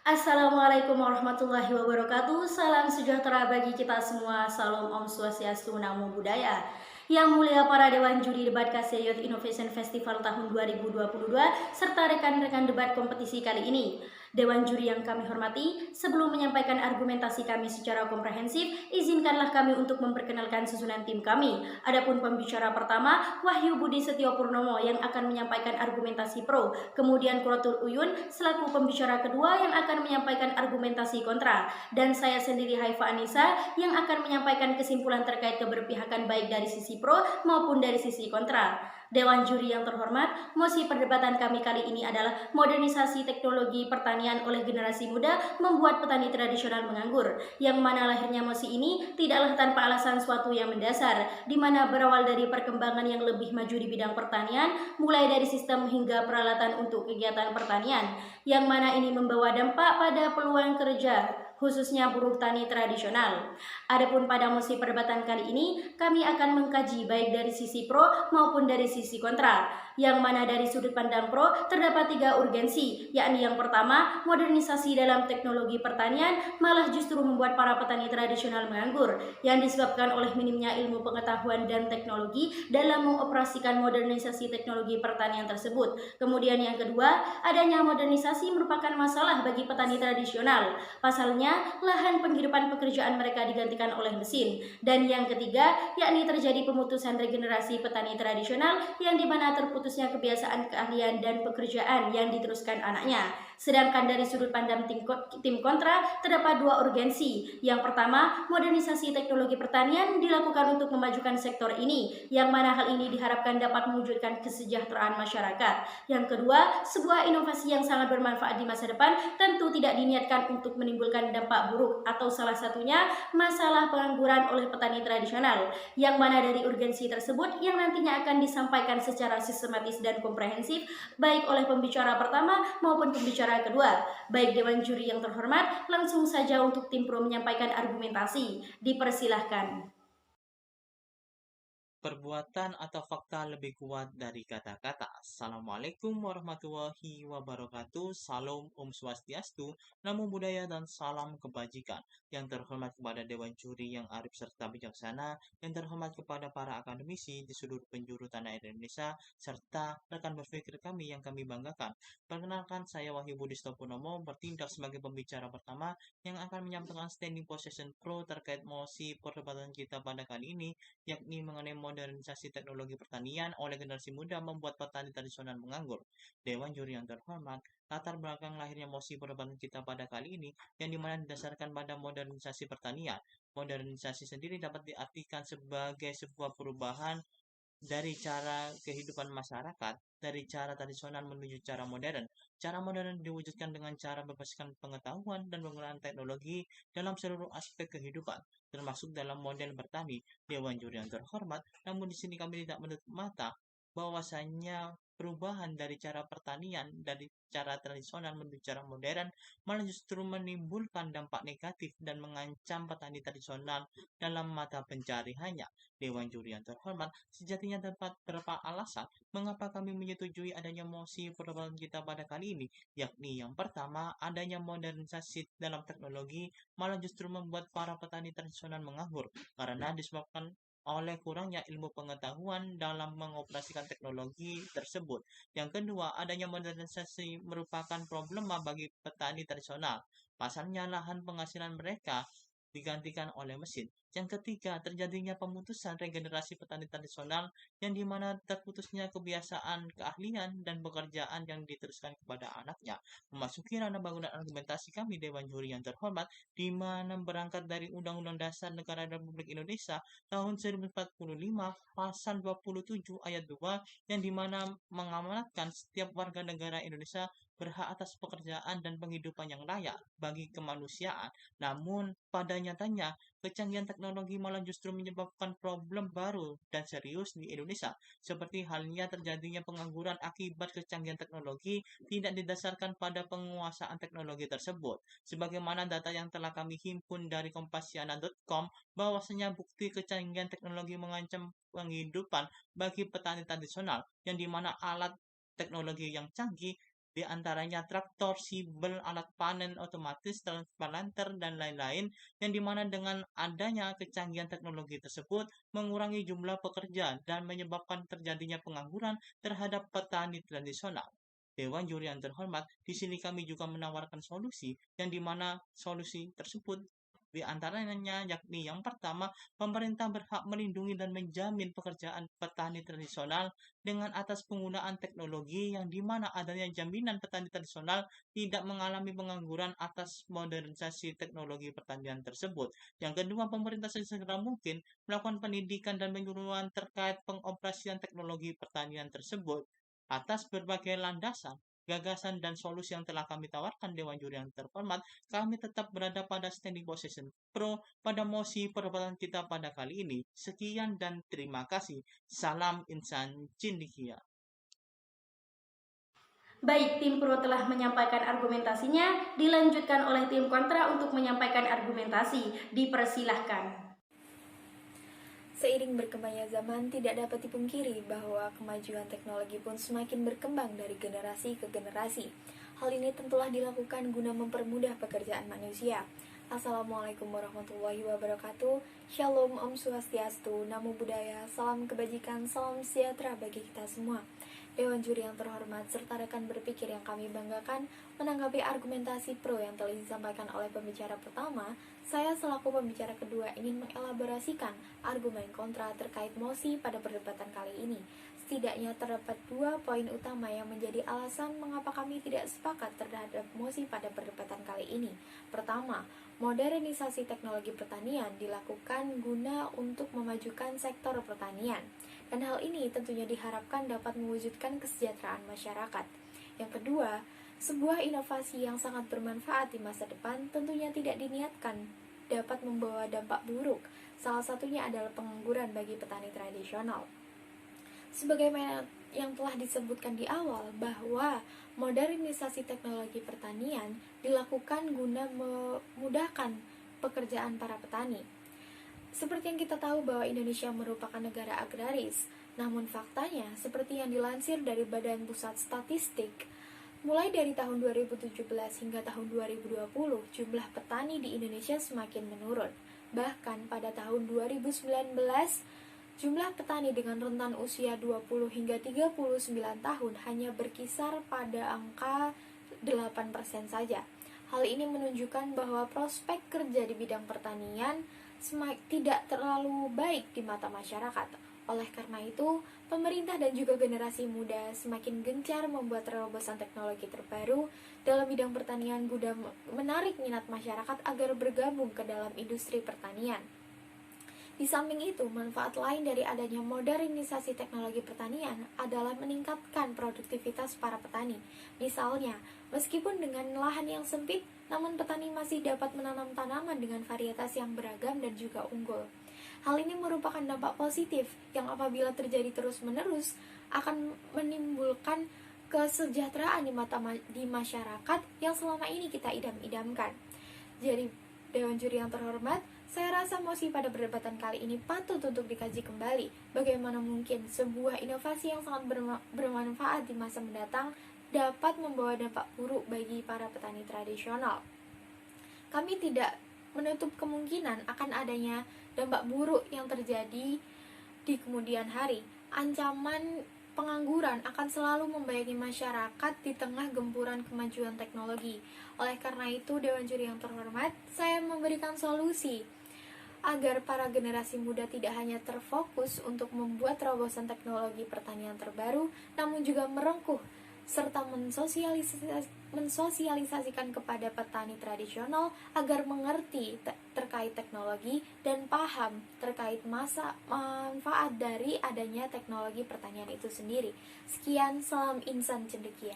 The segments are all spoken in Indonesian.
Assalamualaikum warahmatullahi wabarakatuh. Salam sejahtera bagi kita semua. Salam Om Swastiastu, Namo Buddhaya. Yang mulia para Dewan Juri Debat KC Youth Innovation Festival tahun 2022 serta rekan-rekan debat kompetisi kali ini. Dewan Juri yang kami hormati, sebelum menyampaikan argumentasi kami secara komprehensif, izinkanlah kami untuk memperkenalkan susunan tim kami. Adapun pembicara pertama, Wahyu Budi Setio Purnomo yang akan menyampaikan argumentasi pro. Kemudian Quratul Uyun selaku pembicara kedua yang akan menyampaikan argumentasi kontra. Dan saya sendiri Haifa Anissa yang akan menyampaikan kesimpulan terkait keberpihakan baik dari sisi pro maupun dari sisi kontra. Dewan Juri yang terhormat, mosi perdebatan kami kali ini adalah modernisasi teknologi pertanian oleh generasi muda membuat petani tradisional menganggur, yang mana lahirnya mosi ini tidaklah tanpa alasan suatu yang mendasar, di mana berawal dari perkembangan yang lebih maju di bidang pertanian, mulai dari sistem hingga peralatan untuk kegiatan pertanian, yang mana ini membawa dampak pada peluang kerja khususnya buruh tani tradisional. Adapun pada mosi perdebatan kali ini, kami akan mengkaji baik dari sisi pro maupun dari sisi kontra, yang mana dari sudut pandang pro terdapat 3 urgensi, yakni yang pertama, modernisasi dalam teknologi pertanian malah justru membuat para petani tradisional menganggur, yang disebabkan oleh minimnya ilmu pengetahuan dan teknologi dalam mengoperasikan modernisasi teknologi pertanian tersebut. Kemudian yang kedua, adanya modernisasi merupakan masalah bagi petani tradisional. Pasalnya, lahan penghidupan pekerjaan mereka digantikan oleh mesin. Dan yang ketiga, yakni terjadi pemutusan regenerasi petani tradisional yang dimana terputusnya kebiasaan keahlian dan pekerjaan yang diteruskan anaknya. Sedangkan dari sudut pandang tim kontra, terdapat 2 urgensi. Yang pertama, modernisasi teknologi pertanian dilakukan untuk memajukan sektor ini, yang mana hal ini diharapkan dapat mewujudkan kesejahteraan masyarakat. Yang kedua, sebuah inovasi yang sangat bermanfaat di masa depan tentu tidak diniatkan untuk menimbulkan dampak buruk, atau salah satunya masalah pengangguran oleh petani tradisional, yang mana dari urgensi tersebut yang nantinya akan disampaikan secara sistematis dan komprehensif baik oleh pembicara pertama maupun pembicara kedua. Baik Dewan Juri yang terhormat, langsung saja untuk tim pro menyampaikan argumentasi. Dipersilahkan. Perbuatan atau fakta lebih kuat dari kata-kata. Assalamualaikum warahmatullahi wabarakatuh. Salam Om Swastiastu, Namo Buddhaya dan salam kebajikan. Yang terhormat kepada Dewan Juri yang arif serta bijaksana, yang terhormat kepada para akademisi di seluruh penjuru tanah air Indonesia, serta rekan berpikir kami yang kami banggakan. Perkenalkan, saya Wahyu Budi Stoponomo bertindak sebagai pembicara pertama yang akan menyampaikan standing position pro terkait mosi perdebatan kita pada kali ini, yakni mengenai modernisasi teknologi pertanian oleh generasi muda membuat petani tradisional menganggur. Dewan Juri yang terhormat, latar belakang lahirnya mosi perdebatan kita pada kali ini yang dimana didasarkan pada modernisasi pertanian. Modernisasi sendiri dapat diartikan sebagai sebuah perubahan dari cara kehidupan masyarakat, dari cara tradisional menuju cara modern. Cara modern diwujudkan dengan cara berbasiskan pengetahuan dan penggunaan teknologi dalam seluruh aspek kehidupan, termasuk dalam model bertani. Dewan Juri yang terhormat, namun di sini kami tidak menutup mata bahwasanya perubahan dari cara pertanian dari cara tradisional menuju cara modern malah justru menimbulkan dampak negatif dan mengancam petani tradisional dalam mata pencariannya. Dewan Juri yang terhormat, sejatinya terdapat beberapa alasan mengapa kami menyetujui adanya mosi perdebatan kita pada kali ini, yakni yang pertama, adanya modernisasi dalam teknologi malah justru membuat para petani tradisional menganggur karena disebabkan oleh kurangnya ilmu pengetahuan dalam mengoperasikan teknologi tersebut. Yang kedua, adanya modernisasi merupakan problema bagi petani tradisional. Pasalnya lahan penghasilan mereka digantikan oleh mesin. Yang ketiga, terjadinya pemutusan regenerasi petani tradisional yang dimana terputusnya kebiasaan, keahlian, dan pekerjaan yang diteruskan kepada anaknya. Memasuki ranah bangunan argumentasi kami Dewan Juri yang terhormat, di mana berangkat dari Undang-Undang Dasar Negara Republik Indonesia tahun 1945 pasal 27 ayat 2 yang dimana mengamanatkan setiap warga negara Indonesia berhak atas pekerjaan dan penghidupan yang layak bagi kemanusiaan. Namun, pada nyatanya, kecanggihan teknologi malah justru menyebabkan problem baru dan serius di Indonesia, seperti halnya terjadinya pengangguran akibat kecanggihan teknologi tidak didasarkan pada penguasaan teknologi tersebut. Sebagaimana data yang telah kami himpun dari kompasiana.com, bahwasanya bukti kecanggihan teknologi mengancam penghidupan bagi petani tradisional, yang dimana alat teknologi yang canggih di antaranya traktor, sibel, alat panen otomatis, transplanter, dan lain-lain, yang dimana dengan adanya kecanggihan teknologi tersebut mengurangi jumlah pekerja dan menyebabkan terjadinya pengangguran terhadap petani tradisional. Dewan Juri yang terhormat, di sini kami juga menawarkan solusi yang dimana solusi tersebut di antaranya yakni yang pertama, pemerintah berhak melindungi dan menjamin pekerjaan petani tradisional dengan atas penggunaan teknologi yang dimana adanya jaminan petani tradisional tidak mengalami pengangguran atas modernisasi teknologi pertanian tersebut. Yang kedua, pemerintah sesegera mungkin melakukan pendidikan dan penyuluhan terkait pengoperasian teknologi pertanian tersebut atas berbagai landasan, gagasan, dan solusi yang telah kami tawarkan Dewan Juri yang terhormat. Kami tetap berada pada standing position pro pada mosi perdebatan kita pada kali ini. Sekian dan terima kasih. Salam insan Cindikia. Baik, tim pro telah menyampaikan argumentasinya, dilanjutkan oleh tim kontra untuk menyampaikan argumentasi. Dipersilahkan. Seiring berkembangnya zaman, tidak dapat dipungkiri bahwa kemajuan teknologi pun semakin berkembang dari generasi ke generasi. Hal ini tentulah dilakukan guna mempermudah pekerjaan manusia. Assalamualaikum warahmatullahi wabarakatuh. Shalom, Om Swastiastu, Namo Buddhaya, salam kebajikan, salam sejahtera bagi kita semua. Dewan Juri yang terhormat serta rekan berpikir yang kami banggakan, menanggapi argumentasi pro yang telah disampaikan oleh pembicara pertama, saya selaku pembicara kedua ingin mengelaborasikan argumen kontra terkait mosi pada perdebatan kali ini. Setidaknya terdapat 2 poin utama yang menjadi alasan mengapa kami tidak sepakat terhadap mosi pada perdebatan kali ini. Pertama, modernisasi teknologi pertanian dilakukan guna untuk memajukan sektor pertanian, dan hal ini tentunya diharapkan dapat mewujudkan kesejahteraan masyarakat. Yang kedua, sebuah inovasi yang sangat bermanfaat di masa depan tentunya tidak diniatkan dapat membawa dampak buruk. Salah satunya adalah pengangguran bagi petani tradisional. Sebagaimana yang telah disebutkan di awal bahwa modernisasi teknologi pertanian dilakukan guna memudahkan pekerjaan para petani. Seperti yang kita tahu bahwa Indonesia merupakan negara agraris, namun faktanya seperti yang dilansir dari Badan Pusat Statistik, mulai dari tahun 2017 hingga tahun 2020, jumlah petani di Indonesia semakin menurun. Bahkan pada tahun 2019, jumlah petani dengan rentan usia 20 hingga 39 tahun hanya berkisar pada angka 8% saja. Hal ini menunjukkan bahwa prospek kerja di bidang pertanian tidak terlalu baik di mata masyarakat. Oleh karena itu, pemerintah dan juga generasi muda semakin gencar membuat terobosan teknologi terbaru dalam bidang pertanian guna menarik minat masyarakat agar bergabung ke dalam industri pertanian. Di samping itu, manfaat lain dari adanya modernisasi teknologi pertanian adalah meningkatkan produktivitas para petani. Misalnya, meskipun dengan lahan yang sempit, namun petani masih dapat menanam tanaman dengan varietas yang beragam dan juga unggul. Hal ini merupakan dampak positif yang apabila terjadi terus-menerus akan menimbulkan kesejahteraan di masyarakat yang selama ini kita idam-idamkan. Jadi, Dewan Juri yang terhormat, saya rasa mosi pada perdebatan kali ini patut untuk dikaji kembali. Bagaimana mungkin sebuah inovasi yang sangat bermanfaat di masa mendatang dapat membawa dampak buruk bagi para petani tradisional. Kami tidak menutup kemungkinan akan adanya dampak buruk yang terjadi di kemudian hari. Ancaman pengangguran akan selalu membayangi masyarakat di tengah gempuran kemajuan teknologi. Oleh karena itu, Dewan Juri yang terhormat, saya memberikan solusi agar para generasi muda tidak hanya terfokus untuk membuat terobosan teknologi pertanian terbaru, namun juga merengkuh serta mensosialisasikan kepada petani tradisional agar mengerti terkait teknologi dan paham terkait manfaat dari adanya teknologi pertanian itu sendiri. Sekian, salam insan cendekia.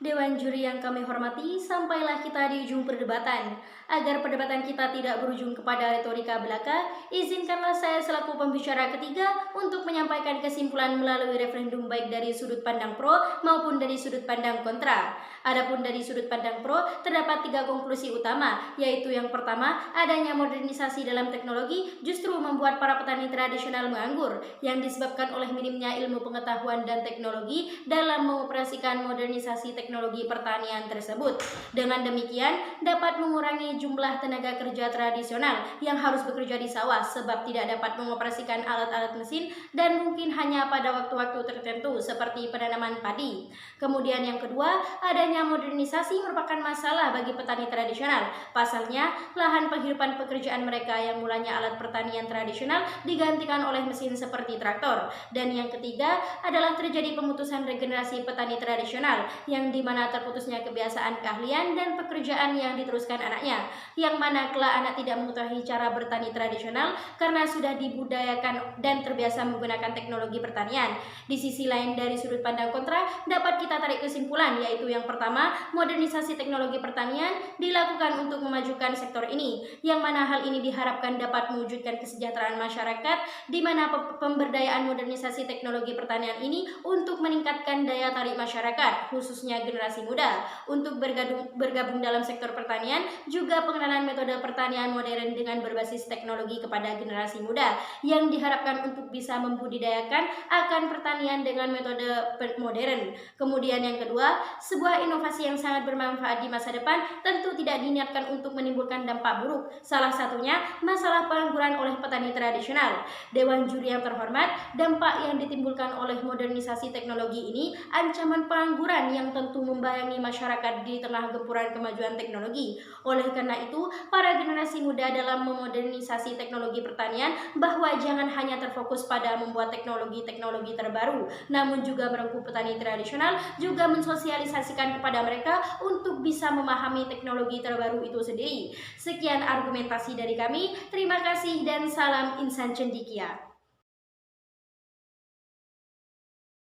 Dewan juri yang kami hormati, sampailah kita di ujung perdebatan. Agar perdebatan kita tidak berujung kepada retorika belaka, izinkanlah saya selaku pembicara ketiga untuk menyampaikan kesimpulan melalui referendum baik dari sudut pandang pro maupun dari sudut pandang kontra. Adapun dari sudut pandang pro, terdapat 3 konklusi utama, yaitu yang pertama, adanya modernisasi dalam teknologi justru membuat para petani tradisional menganggur, yang disebabkan oleh minimnya ilmu pengetahuan dan teknologi dalam mengoperasikan modernisasi teknologi pertanian tersebut. Dengan demikian, dapat mengurangi jumlah tenaga kerja tradisional yang harus bekerja di sawah sebab tidak dapat mengoperasikan alat-alat mesin dan mungkin hanya pada waktu-waktu tertentu seperti penanaman padi. Kemudian yang kedua, adanya modernisasi merupakan masalah bagi petani tradisional. Pasalnya, lahan penghidupan pekerjaan mereka yang mulanya alat pertanian tradisional digantikan oleh mesin seperti traktor. Dan yang ketiga adalah terjadi pemutusan regenerasi petani tradisional yang dimana terputusnya kebiasaan keahlian dan pekerjaan yang diteruskan anaknya, yang mana kelak anak tidak mengetahui cara bertani tradisional karena sudah dibudayakan dan terbiasa menggunakan teknologi pertanian. Di sisi lain dari sudut pandang kontra dapat kita tarik kesimpulan, yaitu yang pertama, modernisasi teknologi pertanian dilakukan untuk memajukan sektor ini, yang mana hal ini diharapkan dapat mewujudkan kesejahteraan masyarakat, di mana pemberdayaan modernisasi teknologi pertanian ini untuk meningkatkan daya tarik masyarakat, khususnya generasi muda, untuk bergabung dalam sektor pertanian, juga pengenalan metode pertanian modern dengan berbasis teknologi kepada generasi muda, yang diharapkan untuk bisa membudidayakan akan pertanian dengan metode modern. Kemudian yang kedua, sebuah inovasi yang sangat bermanfaat di masa depan tentu tidak diniatkan untuk menimbulkan dampak buruk. Salah satunya masalah pengangguran oleh petani tradisional. Dewan juri yang terhormat, dampak yang ditimbulkan oleh modernisasi teknologi ini ancaman pengangguran yang tentu membayangi masyarakat di tengah gempuran kemajuan teknologi. Oleh karena itu, para generasi muda dalam memodernisasi teknologi pertanian bahwa jangan hanya terfokus pada membuat teknologi-teknologi terbaru, namun juga merengkuh petani tradisional, juga mensosialisasikan kepada mereka untuk bisa memahami teknologi terbaru itu sendiri. Sekian argumentasi dari kami. Terima kasih dan salam insan cendekia.